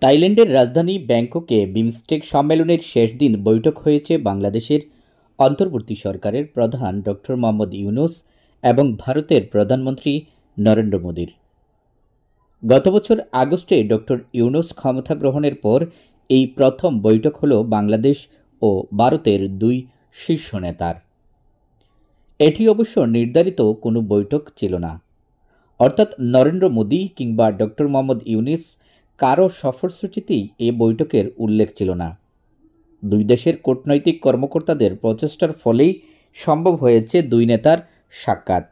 থাইল্যান্ডের রাজধানী ব্যাংককে বিমস্টেক সম্মেলনের শেষ দিন বৈঠক হয়েছে বাংলাদেশের অন্তর্বর্তী সরকারের প্রধান ডক্টর মোহাম্মদ ইউনূস এবং ভারতের প্রধানমন্ত্রী নরেন্দ্র মোদীর। গত বছর আগস্টে ডক্টর ইউনূস ক্ষমতা গ্রহণের পর এই প্রথম বৈঠক হল বাংলাদেশ ও ভারতের দুই শীর্ষ নেতার। এটি অবশ্য নির্ধারিত কোনো বৈঠক ছিল না, অর্থাৎ নরেন্দ্র মোদী কিংবা ডক্টর মোহাম্মদ ইউনূস কারও সফরসূচিতেই এ বৈঠকের উল্লেখ ছিল না। দুই দেশের কূটনৈতিক কর্মকর্তাদের প্রচেষ্টার ফলেই সম্ভব হয়েছে দুই নেতার সাক্ষাৎ।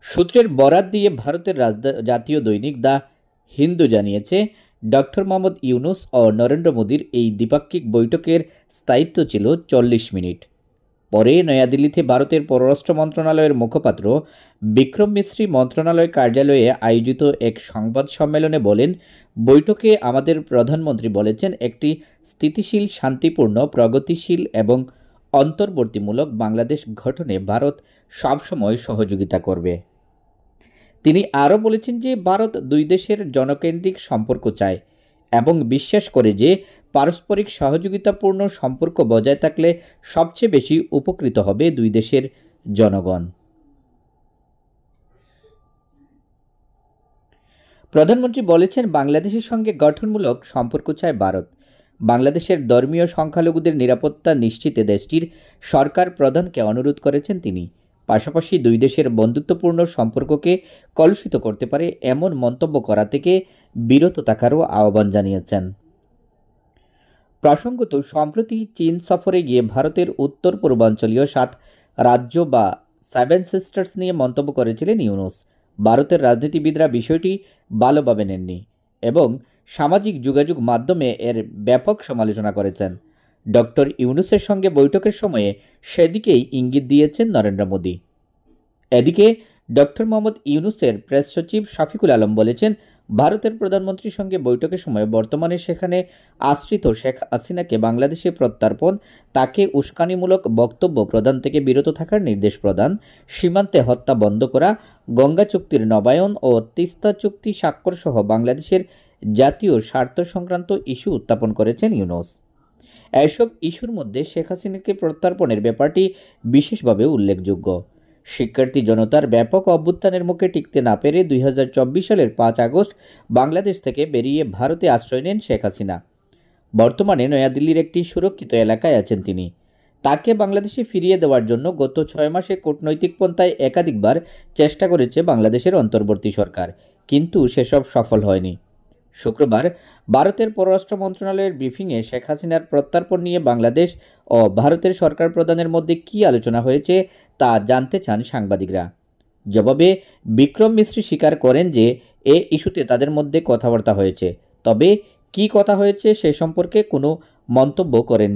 সূত্রের বরাত দিয়ে ভারতের জাতীয় দৈনিক দ্য হিন্দু জানিয়েছে, ডক্টর মোহাম্মদ ইউনূস ও নরেন্দ্র মোদীর এই দ্বিপাক্ষিক বৈঠকের স্থায়িত্ব ছিল 40 মিনিট। পরে নয়াদিল্লিতে ভারতের পররাষ্ট্র মন্ত্রণালয়ের মুখপাত্র বিক্রম মিশ্রি মন্ত্রণালয় কার্যালয়ে আয়োজিত এক সংবাদ সম্মেলনে বলেন, বৈঠকে আমাদের প্রধানমন্ত্রী বলেছেন, একটি স্থিতিশীল, শান্তিপূর্ণ, প্রগতিশীল এবং অন্তর্বর্তীমূলক বাংলাদেশ গঠনে ভারত সবসময় সহযোগিতা করবে। তিনি আরও বলেছেন যে ভারত দুই দেশের জনকেন্দ্রিক সম্পর্ক চায় এবং বিশ্বাস করে যে পারস্পরিক সহযোগিতাপূর্ণ সম্পর্ক বজায় থাকলে সবচেয়ে বেশি উপকৃত হবে দুই দেশের জনগণ। প্রধানমন্ত্রী বলেছেন, বাংলাদেশের সঙ্গে গঠনমূলক সম্পর্ক চায় ভারত। বাংলাদেশের ধর্মীয় সংখ্যালঘুদের নিরাপত্তা নিশ্চিতে দেশটির সরকার প্রধানকে অনুরোধ করেছেন তিনি। পাশাপাশি দুই দেশের বন্ধুত্বপূর্ণ সম্পর্ককে কলুষিত করতে পারে এমন মন্তব্য করা থেকে বিরত থাকারও আহ্বান জানিয়েছেন। প্রসঙ্গত, সম্প্রতি চীন সফরে গিয়ে ভারতের উত্তর পূর্বাঞ্চলীয় 7 রাজ্য বা 7 সিস্টার্স নিয়ে মন্তব্য করেছিলেন ইউনূস। ভারতের রাজনীতিবিদরা বিষয়টি ভালোভাবে নেননি এবং সামাজিক যোগাযোগ মাধ্যমে এর ব্যাপক সমালোচনা করেছেন। ডক্টর ইউনূসের সঙ্গে বৈঠকের সময়ে সেদিকেই ইঙ্গিত দিয়েছেন নরেন্দ্র মোদী। এদিকে ডক্টর মোহাম্মদ ইউনূসের প্রেস সচিব শফিকুল আলম বলেছেন, ভারতের প্রধানমন্ত্রীর সঙ্গে বৈঠকের সময় বর্তমানে সেখানে আশ্রিত শেখ হাসিনাকে বাংলাদেশে প্রত্যর্পণ, তাকে উস্কানিমূলক বক্তব্য প্রদান থেকে বিরত থাকার নির্দেশ প্রদান, সীমান্তে হত্যা বন্ধ করা, গঙ্গা চুক্তির নবায়ন ও তিস্তা চুক্তি স্বাক্ষর সহ বাংলাদেশের জাতীয় স্বার্থ সংক্রান্ত ইস্যু উত্থাপন করেছেন ইউনূস। এসব ইস্যুর মধ্যে শেখ হাসিনাকে প্রত্যর্পণের ব্যাপারটি বিশেষভাবে উল্লেখযোগ্য। শিক্ষার্থী জনতার ব্যাপক অভ্যুত্থানের মুখে টিকতে না পেরে 2024 সালের 5 আগস্ট বাংলাদেশ থেকে বেরিয়ে ভারতে আশ্রয় নেন শেখ হাসিনা। বর্তমানে নয়াদিল্লির একটি সুরক্ষিত এলাকায় আছেন তিনি। তাকে বাংলাদেশে ফিরিয়ে দেওয়ার জন্য গত 6 মাসে কূটনৈতিক পন্থায় একাধিকবার চেষ্টা করেছে বাংলাদেশের অন্তর্বর্তী সরকার, কিন্তু সেসব সফল হয়নি। শুক্রবার ভারতের পররাষ্ট্র মন্ত্রণালয়ের ব্রিফিংয়ে শেখ হাসিনার প্রত্যর্পণ নিয়ে বাংলাদেশ ও ভারতের সরকার প্রধানের মধ্যে কী আলোচনা হয়েছে তা জানতে চান সাংবাদিকরা। জবাবে বিক্রম মিশ্রি স্বীকার করেন যে এ ইস্যুতে তাদের মধ্যে কথাবার্তা হয়েছে, তবে কী কথা হয়েছে সে সম্পর্কে কোনো মন্তব্য করেননি।